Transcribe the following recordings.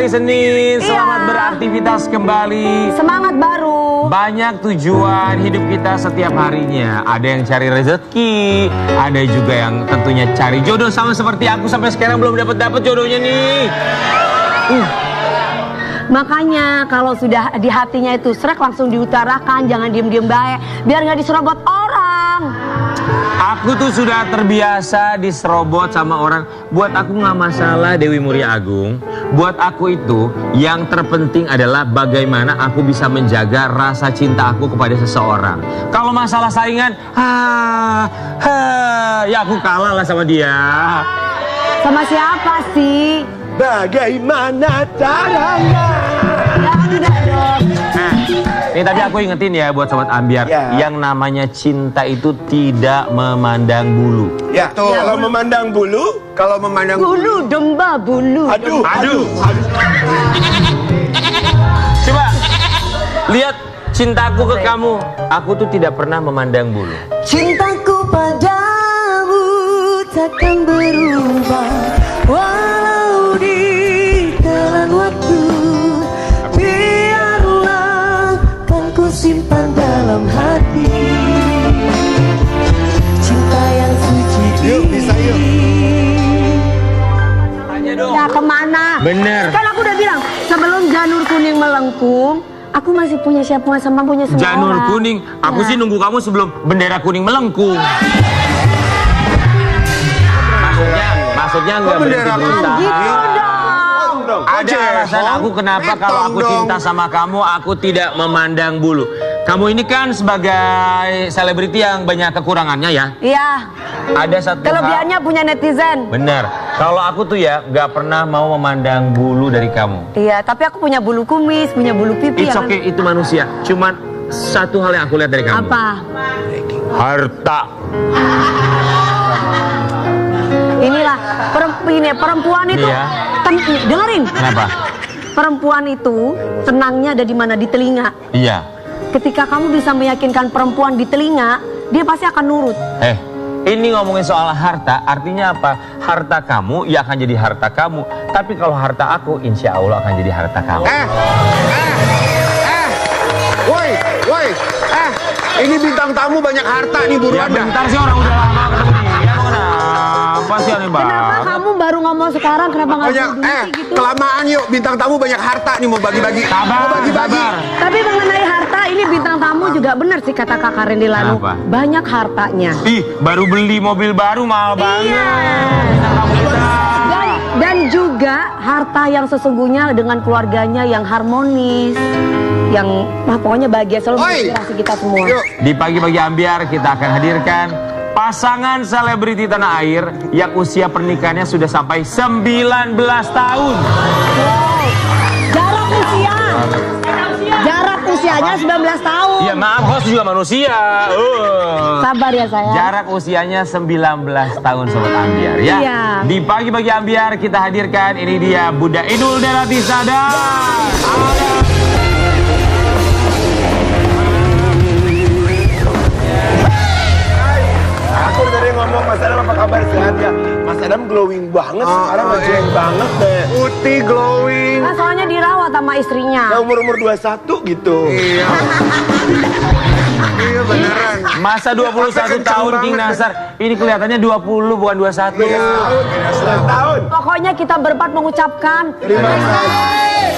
hari Senin, selamat beraktivitas kembali. Semangat baru. Banyak tujuan hidup kita setiap harinya. Ada yang cari rezeki, ada juga yang tentunya cari jodoh, sama seperti aku sampai sekarang belum dapat jodohnya nih. Makanya kalau sudah di hatinya itu srek langsung diutarakan, jangan diem-diem baik, biar nggak diserobot orang. Aku tuh sudah terbiasa diserobot sama orang. Buat aku nggak masalah, Dewi Muria Agung. Buat aku itu yang terpenting adalah bagaimana aku bisa menjaga rasa cinta aku kepada seseorang. Kalau masalah saingan, ya aku kalah lah sama dia. Sama siapa sih? Bagaimana caranya? Ya udah dong. Nih tadi aku ingetin ya buat Sobat Ambiar, yang namanya cinta itu tidak memandang bulu. Ya, kalau memandang bulu, bulu domba bulu. Aduh. Coba lihat cintaku ke kamu, aku tuh tidak pernah memandang bulu. Cintaku padamu takkan berubah walau ditelan waktu. Biarlah kan ku simpan dalam hati cinta yang suci. Yuk, bisa yuk. Tanya dong. Ya kemana? Bener. Kan aku udah bilang sebelum janur kuning melengkung, aku masih punya siapa sama punya semua Janur orang. kuning, aku sih nunggu kamu sebelum bendera kuning melengkung. Maksudnya nggak bendera berhenti kuning? berusaha. Gitu dong. Ada alasan aku kenapa kalau aku cinta sama kamu, aku tidak memandang bulu. Kamu ini kan sebagai selebriti yang banyak kekurangannya ya. Iya. Ada satu Kelebihannya punya netizen. Bener. Kalau aku tuh ya nggak pernah mau memandang bulu dari kamu. Iya, tapi aku punya bulu kumis, punya bulu pipi. It's okay, itu manusia. Cuman satu hal yang aku lihat dari kamu. Apa? Harta. Inilah perempuan itu. Iya. Dengerin. Kenapa? Perempuan itu tenangnya ada di mana? Di telinga. Iya. Ketika kamu bisa meyakinkan perempuan di telinga, dia pasti akan nurut. Ini ngomongin soal harta, artinya apa? Harta kamu ya akan jadi harta kamu. Tapi kalau harta aku, insya Allah akan jadi harta kamu. Woi, ini bintang tamu banyak harta nih, buruan dah. Bentar sih, orang udah lama ketemu nih. Ya mau kenapa sih aneh banget? Kenapa kamu baru ngomong sekarang? Kenapa nggak Banyak, dulu sih gitu? kelamaan yuk, bintang tamu banyak harta nih, mau bagi-bagi. Sabar. Tapi mengenai harta, ini bintang tamu juga benar sih kata Kakak Randy Lanu. Apa? Banyak hartanya. Ih, baru beli mobil baru mahal banget. Bintang tamu kita. Dan juga harta yang sesungguhnya dengan keluarganya yang harmonis, yang pokoknya bahagia selalu menginspirasi kita semua. Yuk. Di pagi-pagi Ambiar kita akan hadirkan pasangan selebriti tanah air yang usia pernikahannya sudah sampai 19 tahun. Wow. Jarak usianya 19 tahun. Iya maaf, host juga manusia. Sabar ya sayang. Jarak usianya 19 tahun Sobat Ambiar ya. Iya. Di pagi-pagi Ambiar kita hadirkan, ini dia Bunda Inul Daratista. Aku dari ngomong Mas Adam apa kabar, sehat ya? Mas Adam glowing banget sekarang, jelek banget deh. Putih glowing. Nah, soalnya dirawat sama istrinya. Ya umur 21 gitu. Iya. Iya beneran. Masa 21 tahun King Nasar. Ini kelihatannya 20 bukan 21. Tahun. Pokoknya kita berempat mengucapkan Terima kasih.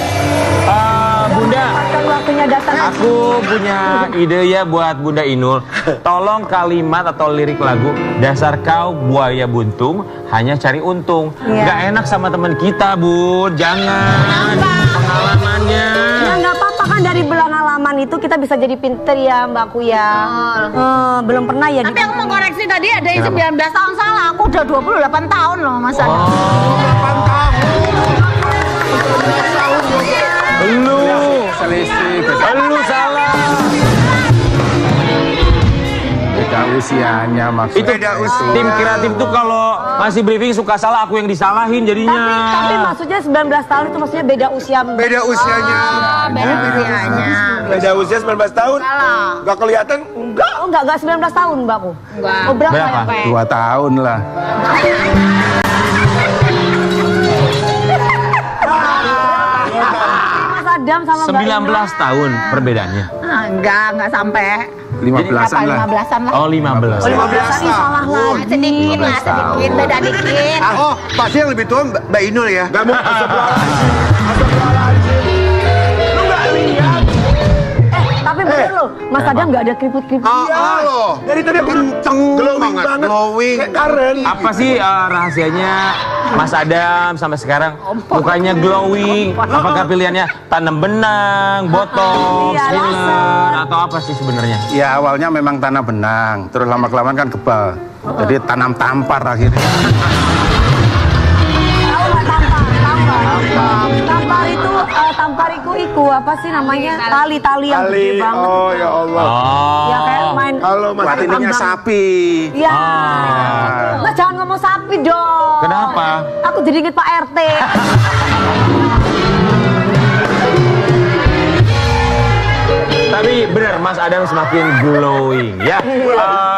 Bunda, waktunya datang. aku punya ide ya buat Bunda Inul. Tolong kalimat atau lirik lagu dasar kau buaya buntung hanya cari untung. Iya. Gak enak sama teman kita, Bun. Jangan. Pengalamannya. Ya nggak apa-apa kan, dari pengalaman itu kita bisa jadi pinter ya Mbak Ku ya. Belum pernah ya. Tapi aku mau koreksi tadi ada yang 19 tahun salah. Aku udah 28 tahun loh Mas Adam. Lu salah. Beda usianya maksudnya. Itu tim kreatif tuh kalau masih briefing suka salah, aku yang disalahin jadinya. Tapi maksudnya 19 tahun itu maksudnya beda usia. Beda usianya. Beda usianya. Beda usia 19 tahun. Salah. Gak kelihatan? Enggak. Oh enggak 19 tahun Mbak Ku. Enggak. Oh berapa? Berapa? Ya? 2 tahun lah. Adam sama Mbak 19 tahun perbedaannya. Enggak sampai. 15-an lah. 15-an lah. Oh 15. Oh, 15 ih, salah lagi. Sedikit lah, 15 tahun. sedikit, beda dikit. Oh, pasti yang lebih tua Mbak Inul ya. Gak mau Lu gak lihat? Tapi bener loh, Mas Adam nggak ada keriput-keriput. Loh. Dari tadi aku Kenceng glowing banget. Glowing. Kayak Karen. Apa sih rahasianya Mas Adam sampai sekarang mukanya glowing? Apakah pilihannya tanam benang, botox, Iya, filler, atau apa sih sebenarnya? Ya awalnya memang tanam benang, terus lama-kelamaan kan kebal. Jadi tanam tampar akhirnya. Tampar itu apa sih namanya? Tali-tali yang gede banget. Oh ya Allah. Ya kayak main. Halo Mas. Pelatihannya sapi. Iya. Mas jangan ngomong sapi dong. Kenapa? Aku jadi inget Pak RT. Tapi benar Mas Adam semakin glowing ya.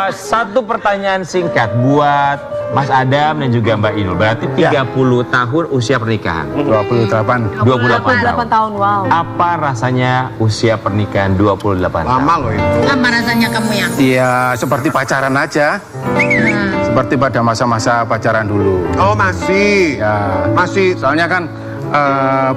Satu pertanyaan singkat buat Mas Adam dan juga Mbak Inul. Berarti 30 tahun usia pernikahan. 28. 28 tahun, wow. Apa rasanya usia pernikahan 28 tahun? Lama loh itu. Apa rasanya kamu yang? Iya, seperti pacaran aja. Seperti pada masa-masa pacaran dulu. Oh, masih. Ya, Masih. soalnya kan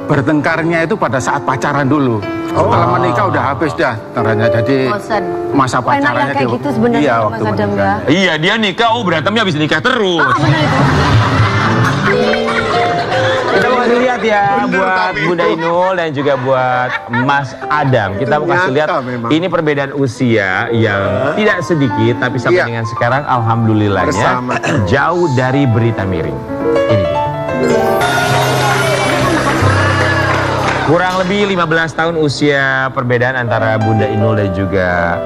bertengkarnya itu pada saat pacaran dulu. Setelah menikah udah habis dah tengkarnya. Jadi Bosen. masa Enak pacarannya yang kayak gitu sebenarnya iya, Mas waktu Adam menikah. ya. Iya dia nikah, berantemnya habis nikah terus. Bener itu. Kita mau kasih lihat ya Bener, buat tapi Bunda itu. Inul dan juga buat Mas Adam. Kita mau kasih lihat Ternyata memang. ini perbedaan usia yang tidak sedikit, tapi sampai Iya. dengan sekarang alhamdulillahnya Bersama. jauh dari berita miring. Ini dia. Kurang lebih 15 tahun usia perbedaan antara Bunda Inul dan juga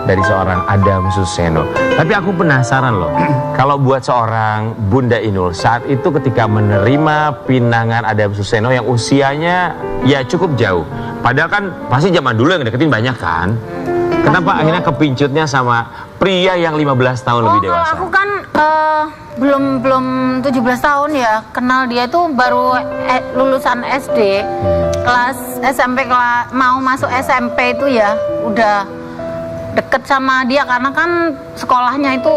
dari seorang Adam Suseno. Tapi aku penasaran loh, kalau buat seorang Bunda Inul saat itu ketika menerima pinangan Adam Suseno yang usianya ya cukup jauh. Padahal kan pasti zaman dulu yang deketin banyak kan. Kenapa akhirnya kepincutnya sama pria yang 15 tahun lebih Kalau dewasa? aku kan belum 17 tahun ya, kenal dia itu baru lulusan SD. Kelas SMP, mau masuk SMP itu ya udah deket sama dia karena kan sekolahnya itu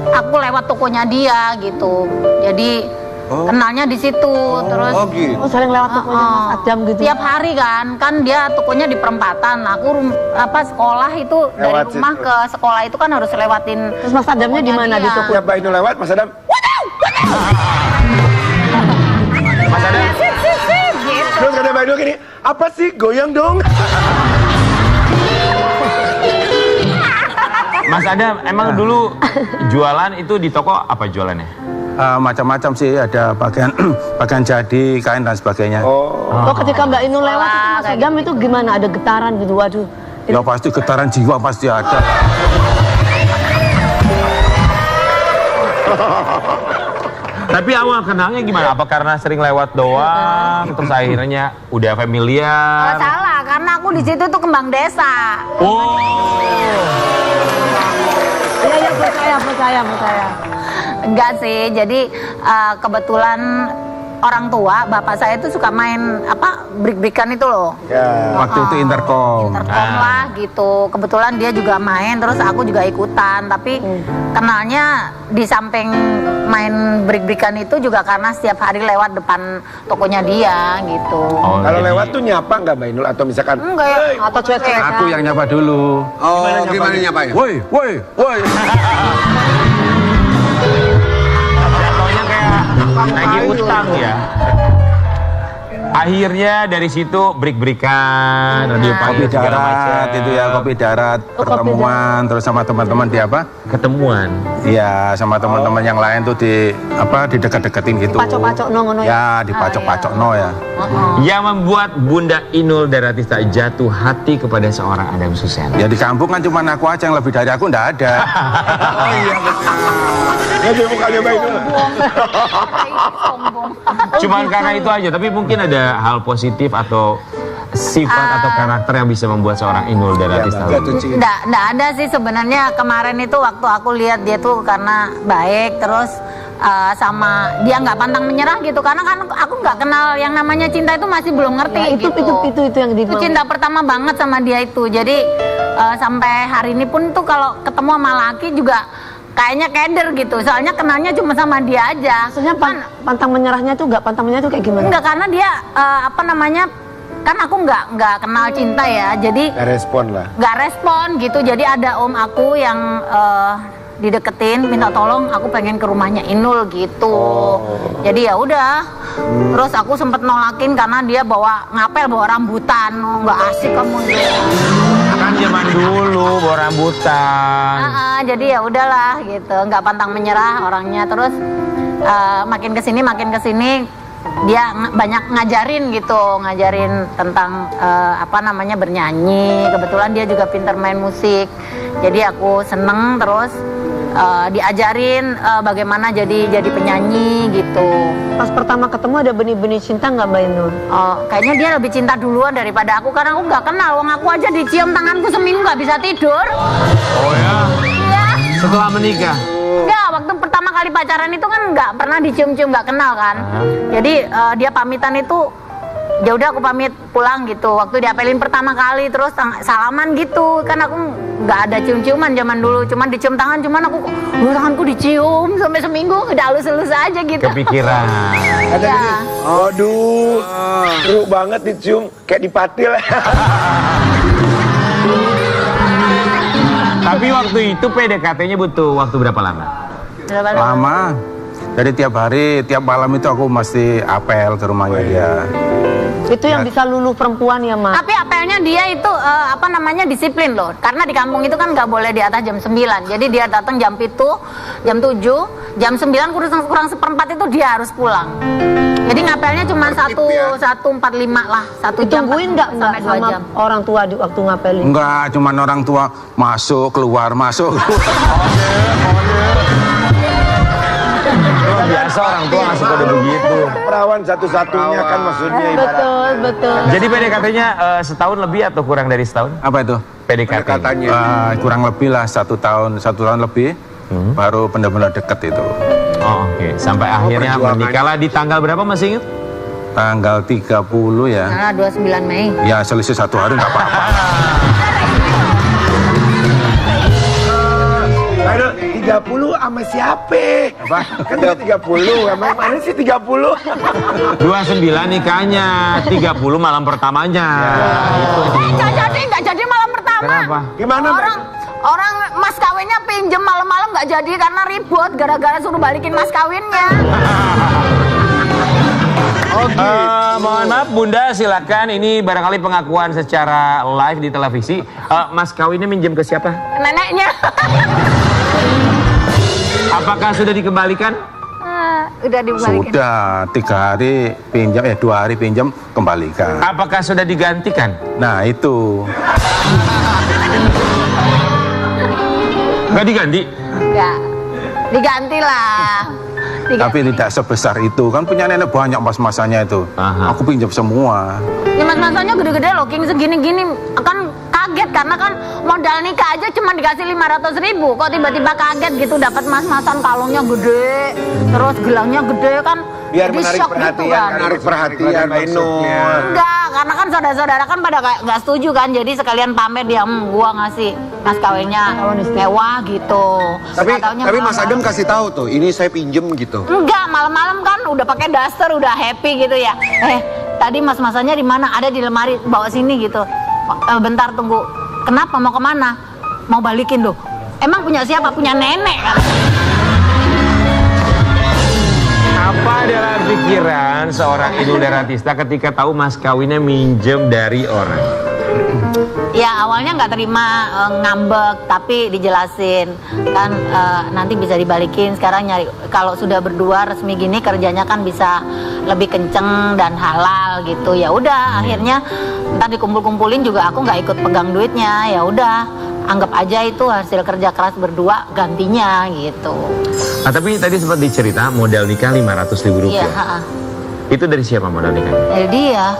aku lewat tokonya dia gitu. Jadi kenalnya di situ terus. Oh, gitu. Oh, sering lewat tokonya Mas Adam gitu. Tiap hari kan dia tokonya di perempatan. Aku sekolah itu dari Lewat rumah situ. ke sekolah itu kan harus lewatin. Terus Mas Adamnya di mana di toko? Ya Mbak Inul lewat, Mas Adam. Mas Adam, Gitu. Terus kata Mbak Inul gini, apa sih goyang dong? Mas Adam, emang dulu jualan itu di toko apa jualannya? Macam-macam sih, ada bagian bagian jadi, kain dan sebagainya. Oh, ketika Mbak Inul lewat itu Mas Adam itu gimana? Ada getaran gitu, waduh. Ya pasti getaran jiwa pasti ada. Tapi awal kenalnya gimana? Apa karena sering lewat doang, terus akhirnya udah familiar? Salah, karena aku di situ tuh kembang desa. Oh, Iya, percaya. Enggak sih, jadi kebetulan orang tua bapak saya itu suka main brik-brikan itu loh. Ya. Waktu itu intercom. Intercom lah gitu. Kebetulan dia juga main, terus aku juga ikutan. Tapi kenalnya di samping main brik-brikan itu juga karena setiap hari lewat depan tokonya dia gitu. oh Kalau jadi- lewat tuh nyapa nggak Mbak Inul? Atau misalkan, Enggak ya. Atau cuek-cuek. Aku yang nyapa dulu. Oh, gimana nyapanya? Woi. Jatuhnya kayak nagih utang ya. Akhirnya dari situ brik-brikan, radio pagi Kopi segala darat macam. itu ya, kopi darat, kopi pertemuan terus sama teman-teman di apa? Ketemuan. Iya, sama teman-teman yang lain tuh di dekat-deketin gitu. Pacok-pacok ngono ya. Ya, dipacok-pacok no ya. Yang membuat Bunda Inul Daratista jatuh hati kepada seorang Adam Suseno. Ya di kampung kan cuma aku aja, yang lebih dari aku ndak ada. ya dia mukanya Mbak Inul. Sombong. Cuman karena itu aja, tapi mungkin ada hal positif atau sifat atau karakter yang bisa membuat seorang Inul Daratista Jatuh luluh. cinta. Nggak ada sih sebenarnya. Kemarin itu waktu aku lihat dia tuh karena baik, terus sama dia nggak pantang menyerah gitu, karena kan aku nggak kenal yang namanya cinta, itu masih belum ngerti Ya, itu yang itu cinta pertama banget sama dia itu. Jadi sampai hari ini pun tuh kalau ketemu sama laki juga kayaknya keder gitu, soalnya kenalnya cuma sama dia aja. Maksudnya pantang menyerahnya tuh pantang menyerah tuh kayak gimana? Enggak, karena dia apa namanya, kan aku nggak kenal cinta ya, jadi Gak respon lah. nggak respon gitu. Jadi ada om aku yang dideketin, minta tolong aku pengen ke rumahnya Inul gitu. Jadi ya udah, terus aku sempet nolakin karena dia bawa rambutan. Nggak asik kamu gitu. Kan zaman dulu bawa rambutan. Jadi ya udahlah gitu, nggak pantang menyerah orangnya. Terus makin kesini dia banyak ngajarin gitu, ngajarin tentang apa namanya bernyanyi. Kebetulan dia juga pintar main musik, jadi aku seneng. Terus diajarin bagaimana jadi penyanyi gitu. Pas pertama ketemu ada benih-benih cinta nggak Mbak Inul? Kayaknya dia lebih cinta duluan daripada aku, karena aku nggak kenal. Wong aku aja dicium tanganku seminggu nggak bisa tidur. Oh ya? Iya. Setelah menikah? Enggak, waktu pertama kali pacaran itu kan nggak pernah dicium-cium, nggak kenal kan. Jadi dia pamitan itu, ya udah aku pamit pulang gitu. Waktu diapelin pertama kali terus salaman gitu, kan aku nggak ada cium-ciuman zaman dulu, cuman dicium tangan, cuman tanganku dicium sampai seminggu udah halus-halus aja gitu. Kepikiran. Ada Ya. gini, aduh, seru banget dicium kayak dipatil. Tapi waktu itu PDKT-nya butuh waktu berapa lama? Berapa lama? Lama. Jadi tiap hari, tiap malam itu aku mesti apel ke rumahnya dia. Itu yang bisa luluh perempuan ya, Mak? Tapi apelnya dia itu apa namanya disiplin loh. Karena di kampung itu kan nggak boleh di atas jam 9. Jadi dia datang jam 7, jam 7, jam 9 kurang seperempat itu dia harus pulang. Jadi ngapelnya cuma 1:45 lah, 1 jam. Ditungguin nggak sampai 2 sama jam. orang tua di waktu ngapelin? Enggak, cuman orang tua masuk, keluar, masuk. Biasa orang tua ngasih kode begitu. Perawan satu-satunya kan maksudnya ibarat. Betul. Jadi PDKT-nya setahun lebih atau kurang dari setahun? Apa itu? PDKT. Katanya. Kurang lebih lah 1 tahun lebih, baru benar-benar deket itu. Oh, oke. Sampai akhirnya perjuangan. menikahlah di tanggal berapa, masih ingat? Tanggal 30 ya. Nah, 29 Mei. Ya selisih 1 hari nggak apa-apa. Aduh, 30 sama siapa? Apa? Kan dia 30, emang mana sih 30? 29 nikahnya, 30 malam pertamanya. Gitu. Nggak jadi malam pertama. Kenapa? Gimana, Mbak? Orang mas kawinnya pinjem malam-malam nggak jadi karena ribut gara-gara suruh balikin mas kawinnya. Mohon maaf Bunda, silakan. Ini barangkali pengakuan secara live di televisi. Mas kawinnya minjem ke siapa? Neneknya. Apakah sudah dikembalikan? Udah dibalikin. Sudah 3 hari pinjam, 2 hari pinjam, kembalikan. Apakah sudah digantikan? Nah itu. Nggak diganti? Enggak. Diganti lah. Tapi tidak sebesar itu, kan punya nenek banyak mas-masanya itu. Aha. Aku pinjam semua. Ya mas-masanya gede-gede loh, King segini-gini. Kan kaget karena kan modal nikah aja cuma dikasih 500.000. Kok tiba-tiba kaget gitu dapat mas-masan, kalungnya gede, terus gelangnya gede kan. Biar jadi menarik shock perhatian, gitu kan. menarik perhatian Mbak Inul. Enggak, karena kan saudara-saudara kan pada kayak nggak setuju kan, jadi sekalian pamer dia, gua ngasih mas kawinnya mewah gitu. Tapi Nggak taunya Mas malam-malam. Agam kasih tahu tuh, ini saya pinjem gitu. Enggak, malam-malam kan udah pakai daster, udah happy gitu ya. Tadi mas-masanya di mana? Ada di lemari, bawa sini gitu. Bentar tunggu. Kenapa? Mau kemana? Mau balikin loh. Emang punya siapa? Punya nenek kan? Apa adalah pikiran seorang Inul Daratista ketika tahu mas kawinnya minjem dari orang? Ya awalnya nggak terima, ngambek, tapi dijelasin kan nanti bisa dibalikin. Sekarang nyari, kalau sudah berdua resmi gini kerjanya kan bisa lebih kenceng dan halal gitu. Ya udah, akhirnya ntar dikumpul-kumpulin juga aku nggak ikut pegang duitnya. Ya udah, anggap aja itu hasil kerja keras berdua, gantinya gitu. Nah, tapi tadi sempat dicerita modal nikah 500.000 rupiah. Iya. Itu dari siapa modal nikah? Jadi dia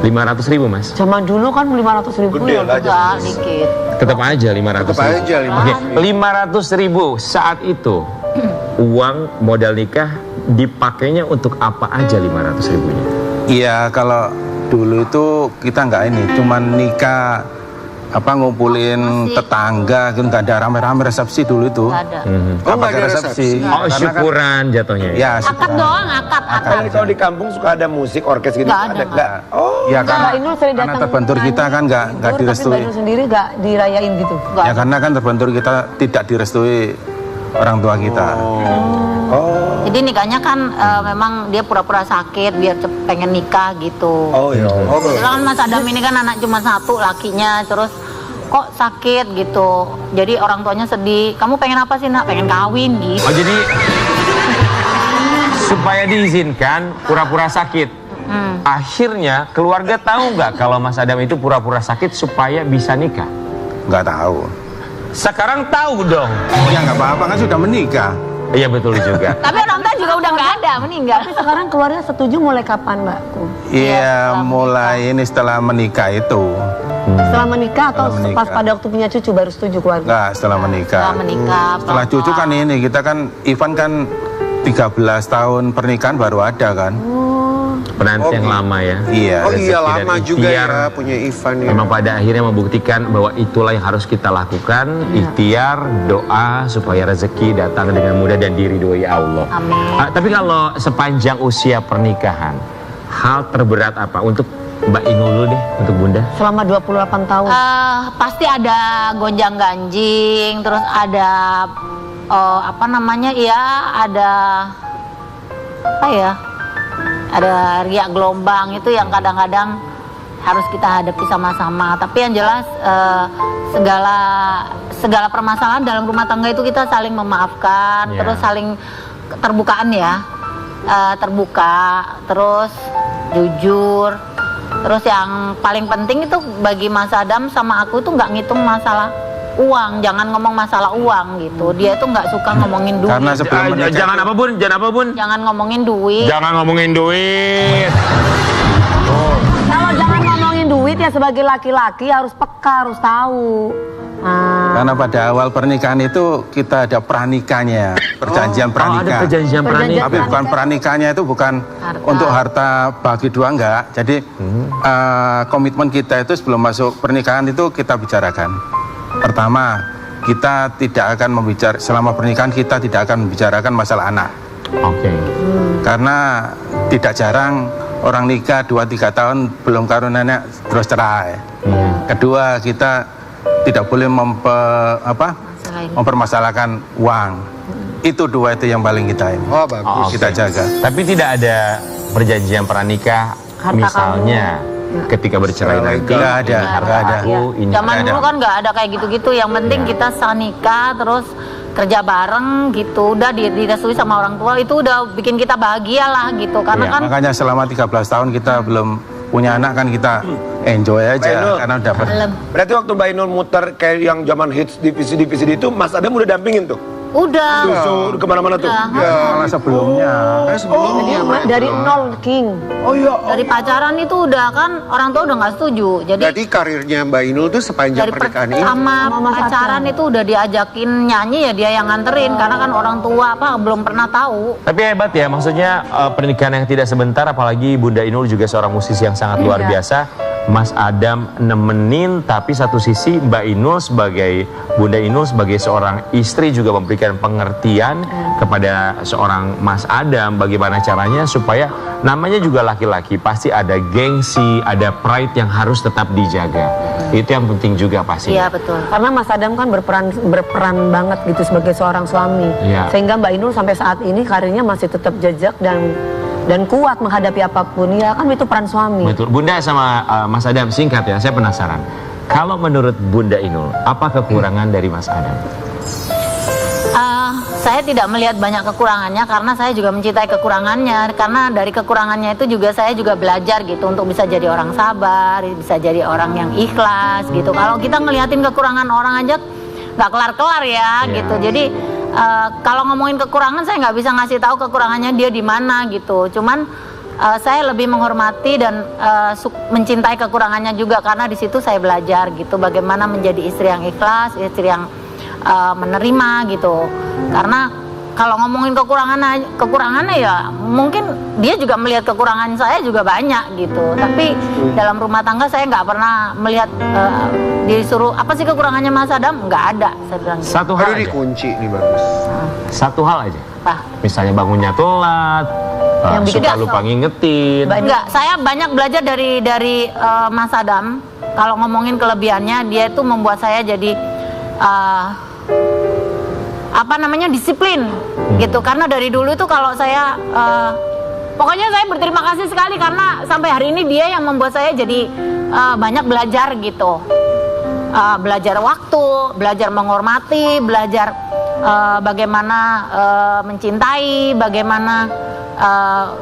500.000 mas? Zaman dulu kan 500.000 Gede ya. lah. juga dikit. Tetap aja 500.000. Tetap aja 500.000. Oke, 500.000 saat itu uang modal nikah dipakainya untuk apa aja 500 ribunya? Iya, kalau dulu itu kita nggak ini, cuman nikah ngumpulin tetangga, nggak ada rame-rame resepsi dulu itu. Nggak ada. Nggak pakai resepsi. Oh, Karena syukuran jatuhnya ya? Ya, Akad syukuran. doang, akad. Tapi kalau di kampung suka ada musik, orkes gitu? Nggak ada. Nggak? Oh. Ya karena, Mbak Inul sering karena datang terbentur kita kan nggak tidur, tapi direstui. Mbak Inul sendiri nggak dirayain gitu. Ya karena kan terbentur kita tidak direstui orang tua kita. Jadi nikahnya kan memang dia pura-pura sakit biar pengen nikah gitu. Oh iya. Oh, Kebetulan kan Mas Adam ini kan anak cuma satu lakinya, terus kok sakit gitu. Jadi orang tuanya sedih. Kamu pengen apa sih nak? Pengen kawin gitu. Oh, jadi supaya diizinkan pura-pura sakit. Akhirnya keluarga tahu nggak kalau Mas Adam itu pura-pura sakit supaya bisa nikah? Nggak tahu. Sekarang tahu dong. Ya nggak apa-apa kan sudah menikah. Iya betul juga. Tapi orang tua juga udah nggak ada, meninggal. Tapi sekarang keluarga setuju mulai kapan, Mbak? Iya, mulai ini setelah menikah itu. Setelah menikah atau Setelah menikah. pas pada waktu punya cucu baru setuju keluarga? Enggak, setelah menikah. Setelah menikah, Setelah cucu kan ini, kita kan, Ivan kan 13 tahun pernikahan baru ada kan. Penanti yang lama ya. Iya. Oh iya, Rezeki dan lama juga ikhtiar. ya punya Ivan ya. Memang pada akhirnya membuktikan bahwa itulah yang harus kita lakukan. Ikhtiar, doa supaya rezeki datang dengan mudah dan diridhoi Allah. Amin. Tapi kalau sepanjang usia pernikahan, hal terberat apa untuk Mbak Inul dulu deh, untuk Bunda? Selama 28 tahun. Pasti ada gonjang ganjing, terus ada apa namanya ya, ada apa ya? Ada riak gelombang itu yang kadang-kadang harus kita hadapi sama-sama. Tapi yang jelas segala permasalahan dalam rumah tangga itu kita saling memaafkan, Ya. terus saling terbukaan ya, terbuka, terus jujur. Terus yang paling penting itu bagi Mas Adam sama aku itu nggak ngitung masalah uang, jangan ngomong masalah uang gitu. Dia itu nggak suka ngomongin duit. Karena sebelum menikah Jangan apa Bun? Jangan apa Bun? Jangan ngomongin duit. Jangan ngomongin duit. Kalau jangan ngomongin duit ya sebagai laki-laki harus peka, harus tahu. Karena pada awal pernikahan itu kita ada pranikahnya, perjanjian Ada pranikah. perjanjian pranikah. Tapi bukan pranikahnya itu bukan Harta. untuk harta bagi dua enggak. Jadi komitmen kita itu sebelum masuk pernikahan itu kita bicarakan. Pertama, kita tidak akan selama pernikahan kita tidak akan membicarakan masalah anak. Oke. Karena tidak jarang orang nikah 2-3 tahun belum karunia terus cerai. Kedua, kita tidak boleh mempermasalahkan uang. Itu dua itu yang paling kita ini. Oh bagus. Kita jaga. Tapi tidak ada perjanjian pranikah, Harta misalnya ketika bercerai nanti. Nggak ada, ini harta nggak ada. aku, ini Zaman nggak ada. dulu kan nggak ada kayak gitu-gitu. Yang penting kita nikah terus kerja bareng gitu. Udah direstui sama orang tua itu udah bikin kita bahagia lah gitu. Karena Iya, kan Makanya selama 13 tahun kita belum punya anak kan kita enjoy Mbak aja Inul. karena dapat. Berarti waktu Mbak Inul muter kayak yang zaman hits divisi-divisi itu, Mas Adam udah dampingin tuh? udah. Susu kemana-mana tuh? Udah. Malah sebelumnya. Jadi dari nol King. Oh iya. Dari pacaran itu udah kan orang tua udah nggak setuju. Jadi karirnya Mbak Inul tuh sepanjang dari pernikahan ini. sama Sama Mas pacaran Adam. itu udah diajakin nyanyi ya dia yang nganterin karena kan orang tua belum pernah tahu. Tapi hebat ya, maksudnya pernikahan yang tidak sebentar, apalagi Bunda Inul juga seorang musisi yang sangat luar biasa. Mas Adam nemenin, tapi satu sisi Mbak Inul sebagai Bunda Inul sebagai seorang istri juga memberikan pengertian kepada seorang Mas Adam bagaimana caranya supaya namanya juga laki-laki pasti ada gengsi, ada pride yang harus tetap dijaga. Itu yang penting juga pasti. Iya betul. Karena Mas Adam kan berperan banget gitu sebagai seorang suami. Iya. Sehingga Mbak Inul sampai saat ini karirnya masih tetap jejak dan kuat menghadapi apapun. Ya kan itu peran suami. Betul. Bunda sama Mas Adam, singkat ya, saya penasaran. Kalau menurut Bunda Inul, apa kekurangan dari Mas Adam? Saya tidak melihat banyak kekurangannya karena saya juga mencintai kekurangannya. Karena dari kekurangannya itu juga saya juga belajar gitu untuk bisa jadi orang sabar, bisa jadi orang yang ikhlas gitu. Kalau kita ngeliatin kekurangan orang aja nggak kelar-kelar ya gitu. Jadi kalau ngomongin kekurangan saya nggak bisa ngasih tahu kekurangannya dia di mana gitu. Cuman saya lebih menghormati dan mencintai kekurangannya juga karena di situ saya belajar gitu bagaimana menjadi istri yang ikhlas, istri yang menerima gitu. Karena kalau ngomongin kekurangannya ya mungkin dia juga melihat kekurangan saya juga banyak gitu. Tapi dalam rumah tangga saya nggak pernah melihat disuruh apa sih kekurangannya Mas Adam, nggak ada saya bilang. Satu hal aja. dikunci nih bagus. Satu hal aja. Apa? Misalnya bangunnya telat, suka lupa ngingetin. Enggak, saya banyak belajar dari Mas Adam. Kalau ngomongin kelebihannya, dia itu membuat saya jadi disiplin gitu. Karena dari dulu itu kalau saya pokoknya saya berterima kasih sekali karena sampai hari ini dia yang membuat saya jadi banyak belajar gitu. Belajar waktu, belajar menghormati, belajar bagaimana mencintai, bagaimana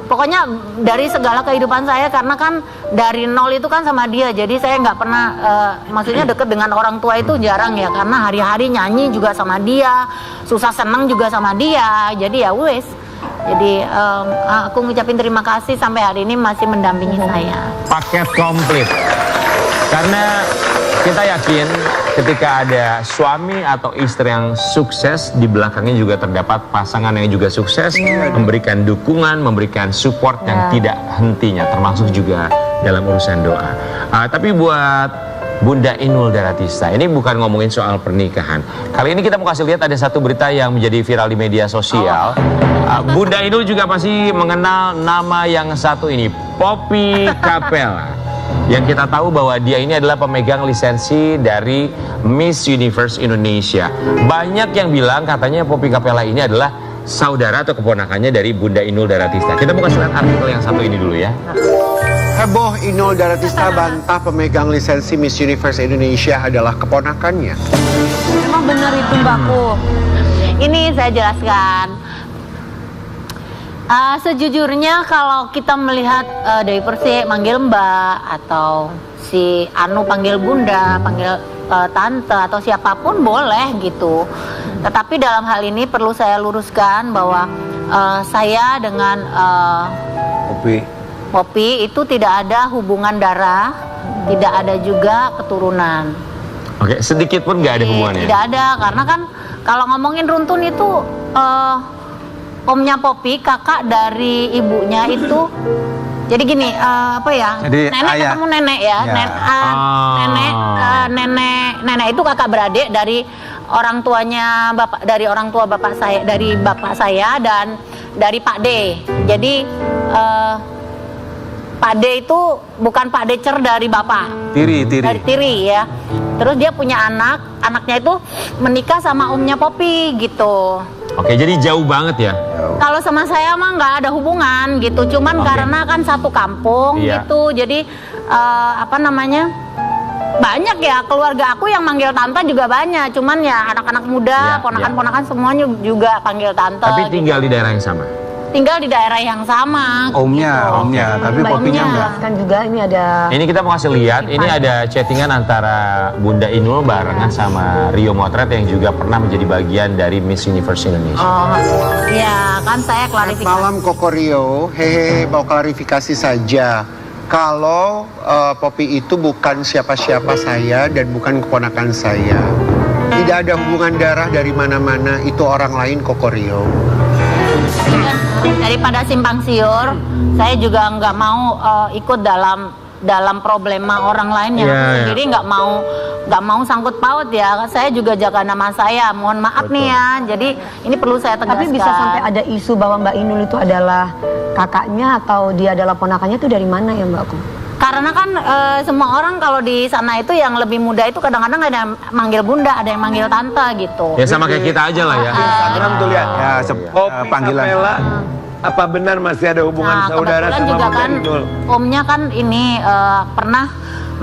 pokoknya dari segala kehidupan saya, karena kan dari nol itu kan sama dia, jadi saya nggak pernah maksudnya deket dengan orang tua itu jarang ya, karena hari-hari nyanyi juga sama dia, susah senang juga sama dia, jadi ya wes. Jadi aku ngucapin terima kasih sampai hari ini masih mendampingi saya. Paket komplit. Karena kita yakin ketika ada suami atau istri yang sukses, di belakangnya juga terdapat pasangan yang juga sukses, memberikan dukungan, memberikan support yang tidak hentinya, termasuk juga dalam urusan doa. Tapi buat Bunda Inul Daratista, ini bukan ngomongin soal pernikahan. Kali ini kita mau kasih lihat ada satu berita yang menjadi viral di media sosial. Bunda Inul juga pasti mengenal nama yang satu ini, Poppy Capella. Yang kita tahu bahwa dia ini adalah pemegang lisensi dari Miss Universe Indonesia. Banyak yang bilang katanya Poppy Capella ini adalah saudara atau keponakannya dari Bunda Inul Daratista. Kita mau kasih lihat artikel yang satu ini dulu ya. Heboh, Inul Daratista bantah pemegang lisensi Miss Universe Indonesia adalah keponakannya. Memang benar itu Mbakku. Ini saya jelaskan. Sejujurnya kalau kita melihat Dewi Persik manggil Mbak, atau si Anu panggil Bunda, panggil Tante, atau siapapun boleh gitu. Tetapi dalam hal ini perlu saya luruskan bahwa saya dengan Poppy itu tidak ada hubungan darah, tidak ada juga keturunan. Oke, sedikit pun nggak ada hubungannya. Tidak ada, karena kan kalau ngomongin runtun itu omnya Poppy, kakak dari ibunya itu. Jadi gini, Jadi nenek ayah. ketemu nenek ya, nenek itu kakak beradik dari orang tuanya bapak, dari orang tua bapak saya, dari bapak saya dan dari Pak D. Jadi Pak D itu bukan Pak D Cer dari bapak, Tiri. dari Tiri ya. Terus dia punya anaknya itu menikah sama omnya Poppy gitu. Oke, jadi jauh banget ya. Kalau sama saya mah nggak ada hubungan gitu, cuman karena kan satu kampung gitu, jadi banyak ya keluarga aku yang manggil tante juga banyak, cuman ya anak-anak muda, ponakan-ponakan semuanya juga panggil tante. Tapi tinggal di daerah yang sama. Tinggal di daerah yang sama. Omnya, tapi Poppy-nya enggak. Kan juga ini ada. Ini kita mau kasih lihat, ini ada chattingan antara Bunda Inul barengan sama Rio Motret yang juga pernah menjadi bagian dari Miss Universe Indonesia. Ya kan saya klarifikasi. Malam Koko Rio, hehehe, mau klarifikasi saja. Kalau Poppy itu bukan siapa-siapa saya dan bukan keponakan saya. Tidak ada hubungan darah dari mana-mana, itu orang lain Koko Rio. Daripada simpang siur, saya juga nggak mau ikut dalam problema orang lain yang aku sendiri nggak mau sangkut paut ya. Saya juga jaga nama saya, mohon maaf nih ya. Jadi ini perlu saya tegaskan. Tapi bisa sampai ada isu bahwa Mbak Inul itu adalah kakaknya atau dia adalah ponakannya, itu dari mana ya Mbakku? Karena kan semua orang kalau di sana itu yang lebih muda itu kadang-kadang ada yang manggil bunda, ada yang manggil tante gitu. Ya sama kayak kita aja lah ya. Instagram tuh lihat. Ya, Poppy panggilan. Capella, apa benar masih ada hubungan saudara kebetulan sama juga Bunda kan Inul? omnya kan ini pernah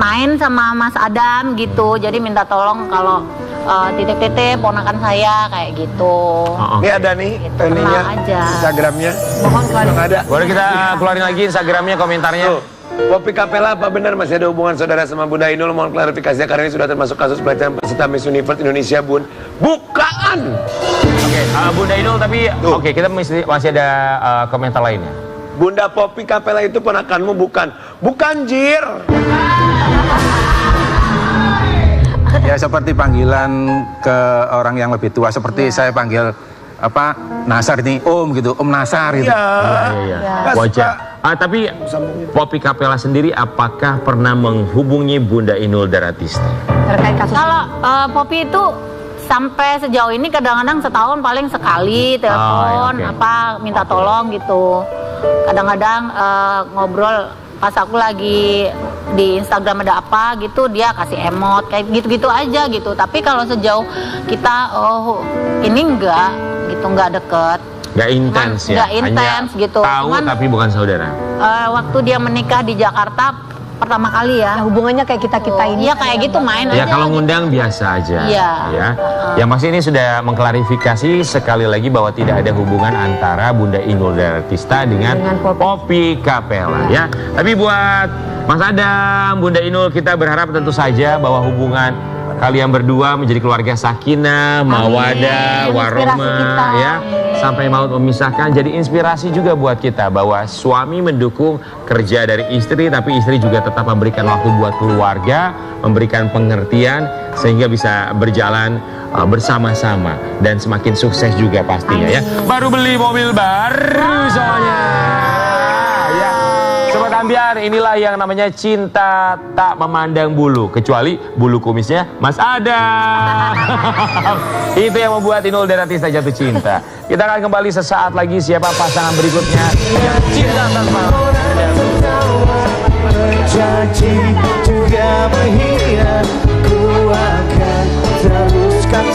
main sama Mas Adam gitu, jadi minta tolong kalau titik-titik ponakan saya kayak gitu. Ini ada nih, Gitu, ininya, tenang aja. Instagramnya. Mohon Yang ada. Boleh kita keluarin lagi Instagramnya, komentarnya. Tuh, Poppy Capella, apa benar masih ada hubungan saudara sama Bunda Inul? Mohon klarifikasinya karena ini sudah termasuk kasus pelecehan peserta Miss Universe Indonesia, Bun. Bukaan! Oke, Bunda Inul, tapi oke, kita masih ada komentar lainnya. Bunda Poppy Capella itu ponakanmu bukan? Bukan, Jir! Ya seperti panggilan ke orang yang lebih tua, seperti saya panggil Nasar ini Om gitu, Om Nasar gitu. Iya. Wajah. Tapi Poppy Capella sendiri apakah pernah menghubungi Bunda Inul Daratista? Terkait kasus Kalau Poppy itu sampai sejauh ini kadang-kadang setahun paling sekali telepon minta tolong gitu. Kadang-kadang ngobrol pas aku lagi di Instagram ada apa gitu dia kasih emot kayak gitu-gitu aja gitu. Tapi kalau sejauh kita ini enggak deket. Gak intens ya? Gak intens gitu. Tahu tapi bukan saudara? Waktu dia menikah di Jakarta pertama kali ya. hubungannya kayak kita ini. Iya kayak gitu main Ya aja. kalau ngundang biasa aja. Iya. Ya. Yang masih ini sudah mengklarifikasi sekali lagi bahwa tidak ada hubungan antara Bunda Inul Daratista dengan Poppy Capella ya. Tapi buat Mas Adam, Bunda Inul, kita berharap tentu saja bahwa hubungan kalian berdua menjadi keluarga sakinah, mawadah, warahmah ya. Sampai maut memisahkan, jadi inspirasi juga buat kita bahwa suami mendukung kerja dari istri, tapi istri juga tetap memberikan waktu buat keluarga, memberikan pengertian sehingga bisa berjalan bersama-sama dan semakin sukses juga pastinya ya. Baru beli mobil baru soalnya. Ya. Sobat Ambiar, inilah yang namanya cinta tak memandang bulu, kecuali bulu kumisnya Mas Adam. Itu yang membuat Inul Daratista jatuh cinta. Kita akan kembali sesaat lagi, siapa pasangan berikutnya yang cinta tanpa berjanji juga menghina, ku akan teruskan